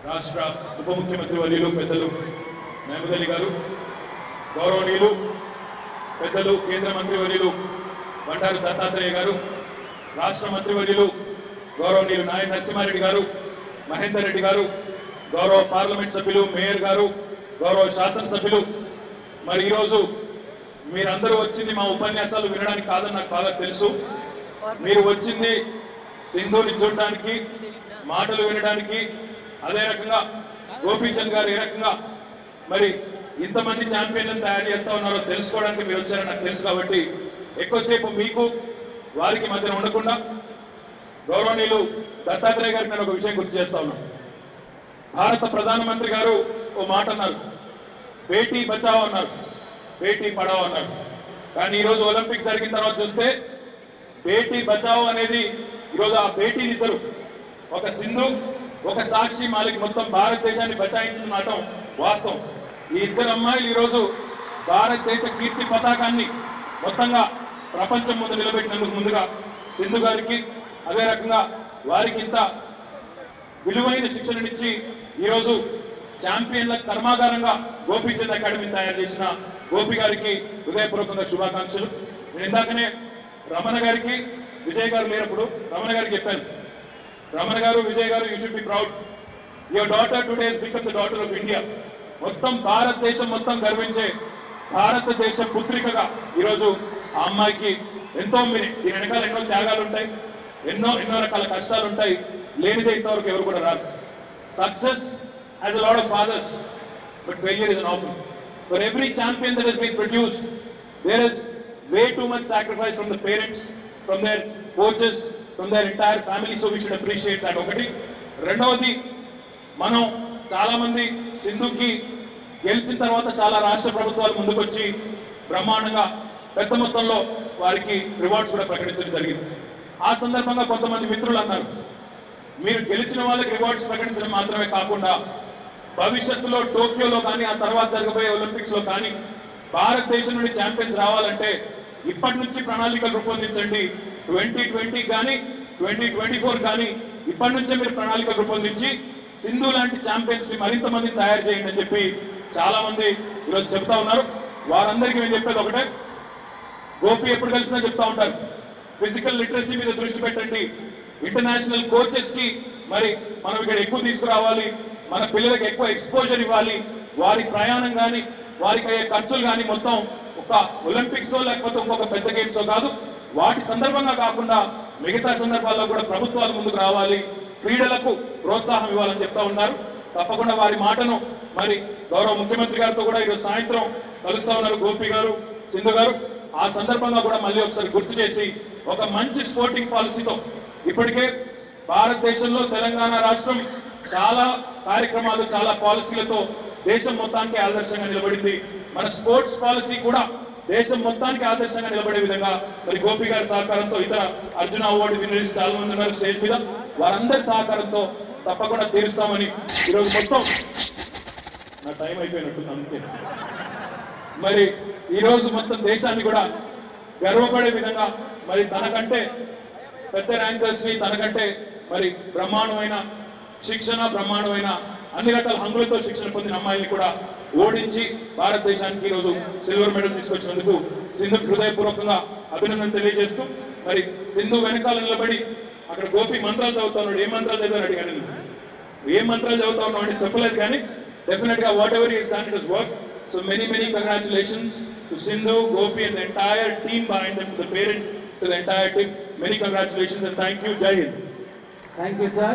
రాష్ట్ర ఉప ముఖ్యమంత్రి వర్యులు పెద్దలు మహమూద్ అలీ గారు, గౌరవనీయులు పెద్దలు కేంద్ర మంత్రి వర్యులు బండారు దత్తాత్రేయ గారు, రాష్ట్ర మంత్రి వర్యులు గౌరవనీయులు నాయన నరసింహారెడ్డి గారు, మహేందర్ రెడ్డి గారు, గౌరవ పార్లమెంట్ సభ్యులు మేయర్ గారు, గౌరవ శాసనసభ్యులు, మరి ఈరోజు మీరందరూ వచ్చింది మా ఉపన్యాసాలు వినడానికి కాదని నాకు బాగా తెలుసు. మీరు వచ్చింది సింధుని చూడడానికి, మాటలు వినడానికి, అదే రకంగా గోపీచంద్ గారు ఏ రకంగా మరి ఇంతమంది ఛాంపియన్లను తయారు చేస్తా ఉన్నారో తెలుసుకోవడానికి మీరు వచ్చారని నాకు తెలుసు. కాబట్టి ఎక్కువసేపు మీకు వారికి మధ్యన ఉండకుండా గౌరవనీయులు దత్తాత్రేయ గారికి నేను ఒక విషయం గుర్తు చేస్తా ఉన్నాను. భారత ప్రధానమంత్రి గారు ఓ మాట అన్నారు, బేటీ బచావో అన్నారు, బేటీ పడావో అన్నారు. కానీ ఈరోజు ఒలింపిక్స్ జరిగిన తర్వాత చూస్తే బేటీ బచావో అనేది ఈరోజు ఆ బేటీనిద్దరు, ఒక సింధు ఒక సాక్షి మాలిక్ మొత్తం భారతదేశాన్ని బచాయించిన మాట వాస్తవం. ఈ ఇద్దరు అమ్మాయిలు ఈరోజు భారతదేశ కీర్తి పతాకాన్ని మొత్తంగా ప్రపంచం ముందు నిలబెట్టినందుకు ముందుగా సింధు గారికి, అదే రకంగా వారికి ఇంత విలువైన శిక్షణనిచ్చి ఈరోజు ఛాంపియన్ల కర్మాగారంగా గోపీచంద్ అకాడమీ తయారు చేసిన గోపి గారికి హృదయపూర్వకంగా శుభాకాంక్షలు. నేను ఇందాకనే రమణ గారికి విజయ్ గారు లేనప్పుడు రమణ గారికి చెప్పాను, రమణ గారు విజయ్ గారు, you should be proud, your daughter today has become the daughter of India. మొత్తం భారతదేశం మొత్తం గర్వించే భారతదేశ పుత్రికగా ఈరోజు ఆ అమ్మాయికి ఎంతో దీని వెనకాల ఎన్నో త్యాగాలు ఉంటాయి, ఎన్నో రకాల కష్టాలు ఉంటాయి, లేనిదే ఇంతవరకు ఎవరు కూడా రారు. Success has a lot of fathers but failure is an orphan. For every champion that has been produced there is way too much sacrifice from the parents, from their coaches, from their entire family, so we should appreciate that. ఒకటి. రెండవది, మనం చాలా మంది సింధుకి గెలిచిన తర్వాత చాలా రాష్ట్ర ప్రభుత్వాలు ముందుకొచ్చి బ్రహ్మాండంగా పెద్ద మొత్తంలో వారికి రివార్డ్స్ కూడా ప్రకటించడం జరిగింది. ఆ సందర్భంగా కొంతమంది మిత్రులు అన్నారు, మీరు గెలిచిన వాళ్ళకి రివార్డ్స్ ప్రకటించడం మాత్రమే కాకుండా భవిష్యత్తులో టోక్యోలో కానీ ఆ తర్వాత జరగబోయే ఒలింపిక్స్ లో కానీ భారతదేశం నుండి ఛాంపియన్స్ రావాలంటే ఇప్పటి నుంచి ప్రణాళికలు రూపొందించండి. 2020 కానీ 2024 కానీ ఇప్పటి నుంచే మీరు ప్రణాళికలు రూపొందించి సింధు లాంటి ఛాంపియన్స్ ని మరింత మంది తయారు చేయండి అని చెప్పి చాలా మంది ఈరోజు చెప్తా ఉన్నారు. వారందరికీ నేను చెప్పేది ఒకటే, గోపి ఎప్పుడు కలిసినా చెప్తా ఉంటారు, ఫిజికల్ లిటరసీ మీద దృష్టి పెట్టండి, ఇంటర్నేషనల్ కోచెస్ కి మరి మనం ఇక్కడ ఎక్కువ తీసుకురావాలి, మన పిల్లలకు ఎక్కువ ఎక్స్పోజర్ ఇవ్వాలి, వారి ప్రయాణం కానీ వారికి అయ్యే ఖర్చులు కానీ మొత్తం ఒక ఒలింపిక్స్ లేకపోతే ఇంకొక పెద్ద గేమ్స్ కాదు, వాటి సందర్భంగా కాకుండా మిగతా సందర్భాల్లో కూడా ప్రభుత్వాలు ముందుకు రావాలి, క్రీడలకు ప్రోత్సాహం ఇవ్వాలని చెప్తా ఉన్నారు. తప్పకుండా వారి మాటను మరి గౌరవ ముఖ్యమంత్రి గారితో కూడా ఈరోజు సాయంత్రం కలుస్తా ఉన్నారు గోపి గారు, సింధు గారు. ఆ సందర్భంగా కూడా మళ్ళీ ఒకసారి గుర్తు చేసి ఒక మంచి స్పోర్టింగ్ పాలసీతో, ఇప్పటికే భారతదేశంలో తెలంగాణ రాష్ట్రం చాలా కార్యక్రమాలు చాలా పాలసీలతో దేశం మొత్తానికి ఆదర్శంగా నిలబడింది. మన స్పోర్ట్స్ పాలసీ కూడా దేశం మొత్తానికి ఆదర్శంగా నిలబడే విధంగా మరి గోపి గారి సహకారంతో, ఇతర అర్జున అవార్డు విన్నర్స్ చాలా మంది ఉన్నారు స్టేజ్ మీద, వారందరి సహకారంతో తప్పకుండా తీరుస్తామని ఈరోజు మొత్తం నా టైం అయిపోయినట్టుంది అంతే. మరి ఈరోజు మొత్తం దేశాన్ని కూడా గర్వపడే విధంగా మరి తనకంటే పెద్ద ర్యాంకర్స్ ని, తనకంటే మరి బ్రహ్మాండమైన శిక్షణ, బ్రహ్మాండమైన అన్ని రకాల హంగులతో శిక్షణ పొందిన అమ్మాయిని కూడా ఓడించి భారతదేశానికి ఈరోజు సిల్వర్ మెడల్ తీసుకొచ్చినందుకు సింధుకు హృదయపూర్వకంగా అభినందన తెలియజేస్తూ, మరి సింధు వెనకాల నిలబడి అక్కడ గోపి మంత్రాలు చదువుతా ఉన్నాడు, ఏ మంత్రాలు చదివారు అడిగాను, ఏ మంత్రాలు చదువుతా ఉన్నావు అంటే చెప్పలేదు, కానీ డెఫినెట్ గా what ever is done it is work. So many congratulations to Sindhu, Gopi and the entire team behind them, to the parents, to the entire team. Many congratulations and thank you. Jai Hind. Thank you, sir.